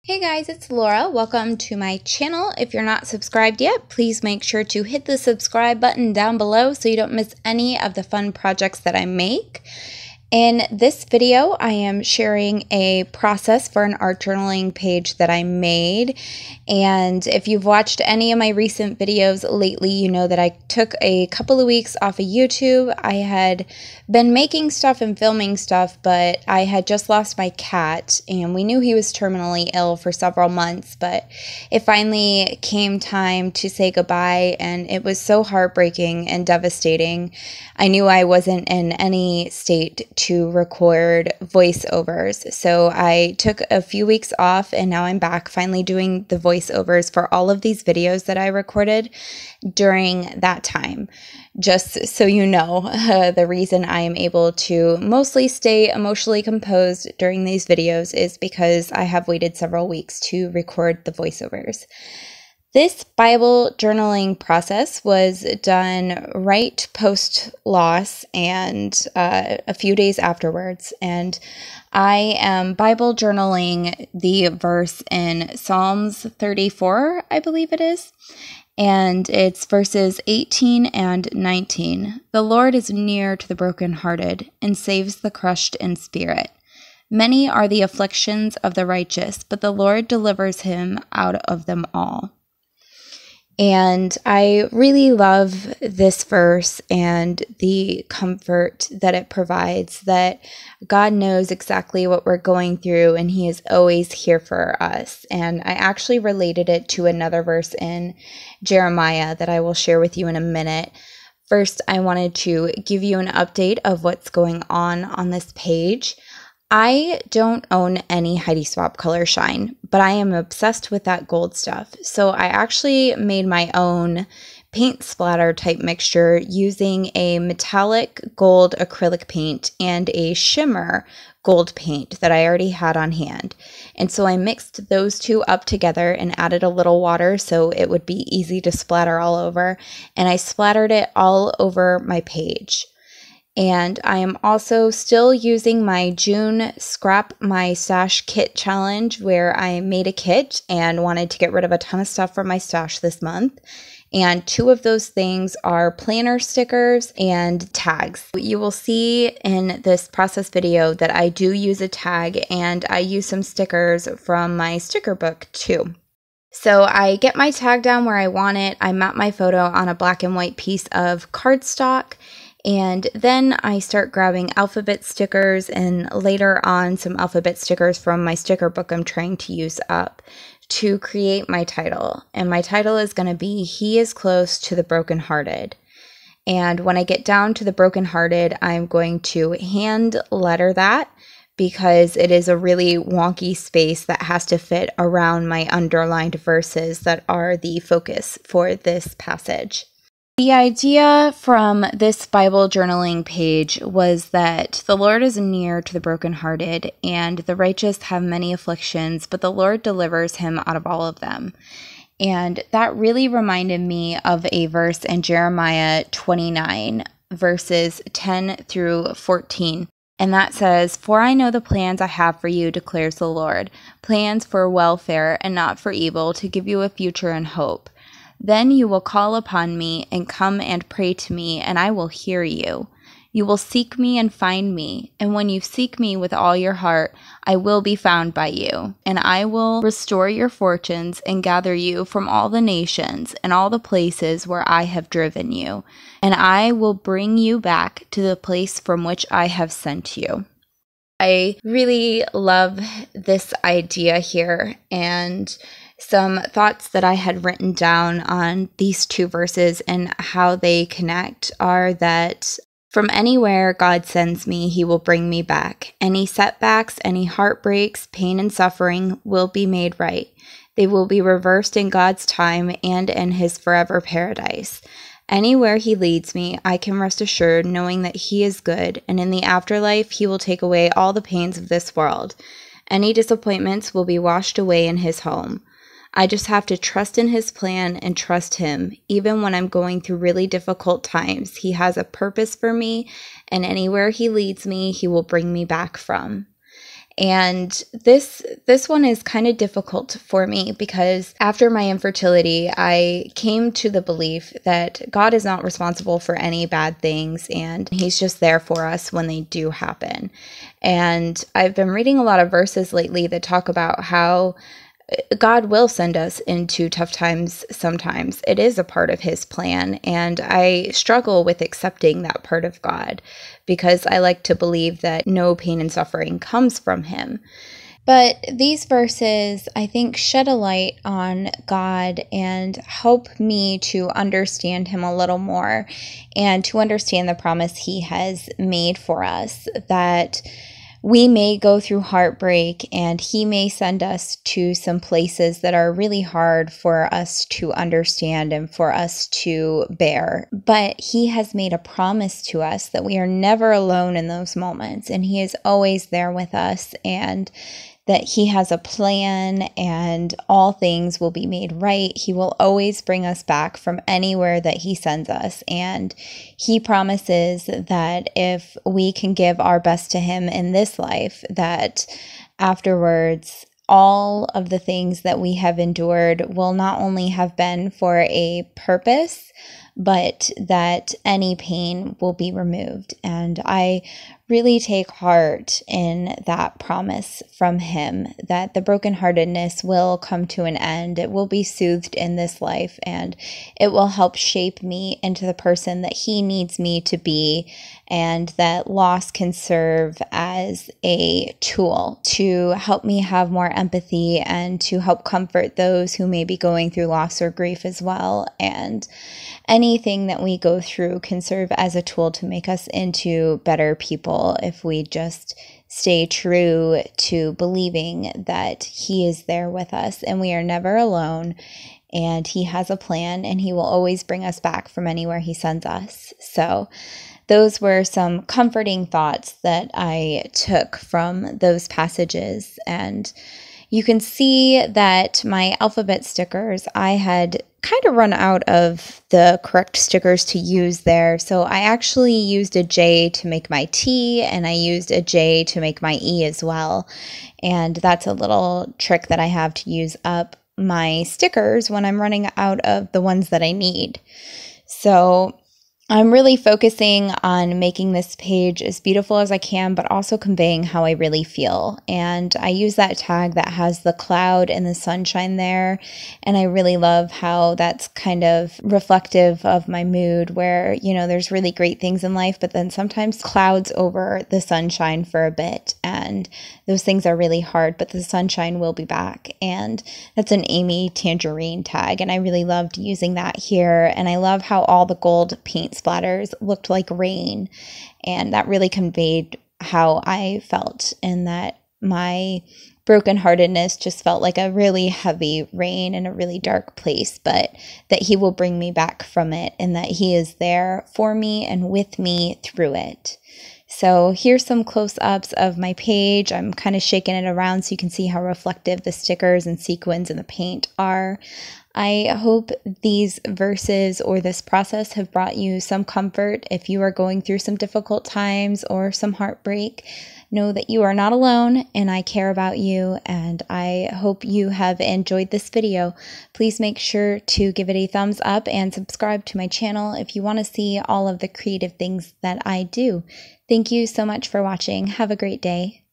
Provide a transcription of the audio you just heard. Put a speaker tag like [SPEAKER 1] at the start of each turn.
[SPEAKER 1] Hey guys, it's Laura. Welcome to my channel. If you're not subscribed yet, please make sure to hit the subscribe button down below so you don't miss any of the fun projects that I make. In this video, I am sharing a process for an art journaling page that I made. And if you've watched any of my recent videos lately, you know that I took a couple of weeks off of YouTube. I had been making stuff and filming stuff, but I had just lost my cat and we knew he was terminally ill for several months, but it finally came time to say goodbye and it was so heartbreaking and devastating. I knew I wasn't in any state to record voiceovers. So I took a few weeks off and now I'm back finally doing the voiceovers for all of these videos that I recorded during that time. Just so you know, the reason I am able to mostly stay emotionally composed during these videos is because I have waited several weeks to record the voiceovers. This Bible journaling process was done right post-loss and a few days afterwards. And I am Bible journaling the verse in Psalms 34, I believe it is. And it's verses 18 and 19. The Lord is near to the brokenhearted and saves the crushed in spirit. Many are the afflictions of the righteous, but the Lord delivers him out of them all. And I really love this verse and the comfort that it provides, that God knows exactly what we're going through and he is always here for us. And I actually related it to another verse in Jeremiah that I will share with you in a minute. First, I wanted to give you an update of what's going on this page. I don't own any Heidi Swapp Color Shine, but I am obsessed with that gold stuff. So I actually made my own paint splatter type mixture using a metallic gold acrylic paint and a shimmer gold paint that I already had on hand. And so I mixed those two up together and added a little water so it would be easy to splatter all over. And I splattered it all over my page. And I am also still using my June Scrap My Stash Kit challenge where I made a kit and wanted to get rid of a ton of stuff from my stash this month. And two of those things are planner stickers and tags. You will see in this process video that I do use a tag and I use some stickers from my sticker book too. So I get my tag down where I want it. I map my photo on a black and white piece of cardstock. And then I start grabbing alphabet stickers and later on some alphabet stickers from my sticker book I'm trying to use up to create my title. And my title is going to be He is Close to the Brokenhearted. And when I get down to the brokenhearted, I'm going to hand letter that because it is a really wonky space that has to fit around my underlined verses that are the focus for this passage. The idea from this Bible journaling page was that the Lord is near to the brokenhearted, and the righteous have many afflictions, but the Lord delivers him out of all of them. And that really reminded me of a verse in Jeremiah 29, verses 10 through 14. And that says, "For I know the plans I have for you, declares the Lord, plans for welfare and not for evil, to give you a future and hope. Then you will call upon me and come and pray to me, and I will hear you. You will seek me and find me, and when you seek me with all your heart, I will be found by you. And I will restore your fortunes and gather you from all the nations and all the places where I have driven you, and I will bring you back to the place from which I have sent you." I really love this idea here, and some thoughts that I had written down on these two verses and how they connect are that from anywhere God sends me, he will bring me back. Any setbacks, any heartbreaks, pain and suffering will be made right. They will be reversed in God's time and in his forever paradise. Anywhere he leads me, I can rest assured knowing that he is good, and in the afterlife, he will take away all the pains of this world. Any disappointments will be washed away in his home. I just have to trust in his plan and trust him. Even when I'm going through really difficult times, he has a purpose for me, and anywhere he leads me, he will bring me back from. And this one is kind of difficult for me because after my infertility, I came to the belief that God is not responsible for any bad things, and He's just there for us when they do happen. And I've been reading a lot of verses lately that talk about how God will send us into tough times sometimes. It is a part of His plan, and I struggle with accepting that part of God because I like to believe that no pain and suffering comes from Him. But these verses, I think, shed a light on God and help me to understand Him a little more and to understand the promise He has made for us, that we may go through heartbreak and He may send us to some places that are really hard for us to understand and for us to bear. But He has made a promise to us that we are never alone in those moments, and He is always there with us, and that He has a plan and all things will be made right. He will always bring us back from anywhere that He sends us. And He promises that if we can give our best to Him in this life, that afterwards, all of the things that we have endured will not only have been for a purpose, but that any pain will be removed. And I really take heart in that promise from Him, that the brokenheartedness will come to an end. It will be soothed in this life, and it will help shape me into the person that He needs me to be, and that loss can serve as a tool to help me have more empathy and to help comfort those who may be going through loss or grief as well. And anything that we go through can serve as a tool to make us into better people if we just stay true to believing that He is there with us and we are never alone, and He has a plan and He will always bring us back from anywhere He sends us. So those were some comforting thoughts that I took from those passages. And you can see that my alphabet stickers, I had kind of run out of the correct stickers to use there. So I actually used a J to make my T, and I used a J to make my E as well. And that's a little trick that I have to use up my stickers when I'm running out of the ones that I need. So I'm really focusing on making this page as beautiful as I can, but also conveying how I really feel. And I use that tag that has the cloud and the sunshine there. And I really love how that's kind of reflective of my mood, where, you know, there's really great things in life, but then sometimes clouds over the sunshine for a bit. And those things are really hard, but the sunshine will be back. And that's an Amy Tangerine tag. And I really loved using that here. And I love how all the gold paint splatters looked like rain, and that really conveyed how I felt, and that my brokenheartedness just felt like a really heavy rain in a really dark place, but that He will bring me back from it, and that He is there for me and with me through it. So here's some close-ups of my page. I'm kind of shaking it around so you can see how reflective the stickers and sequins and the paint are. I hope these verses or this process have brought you some comfort. If you are going through some difficult times or some heartbreak, know that you are not alone, and I care about you, and I hope you have enjoyed this video. Please make sure to give it a thumbs up and subscribe to my channel if you want to see all of the creative things that I do. Thank you so much for watching. Have a great day.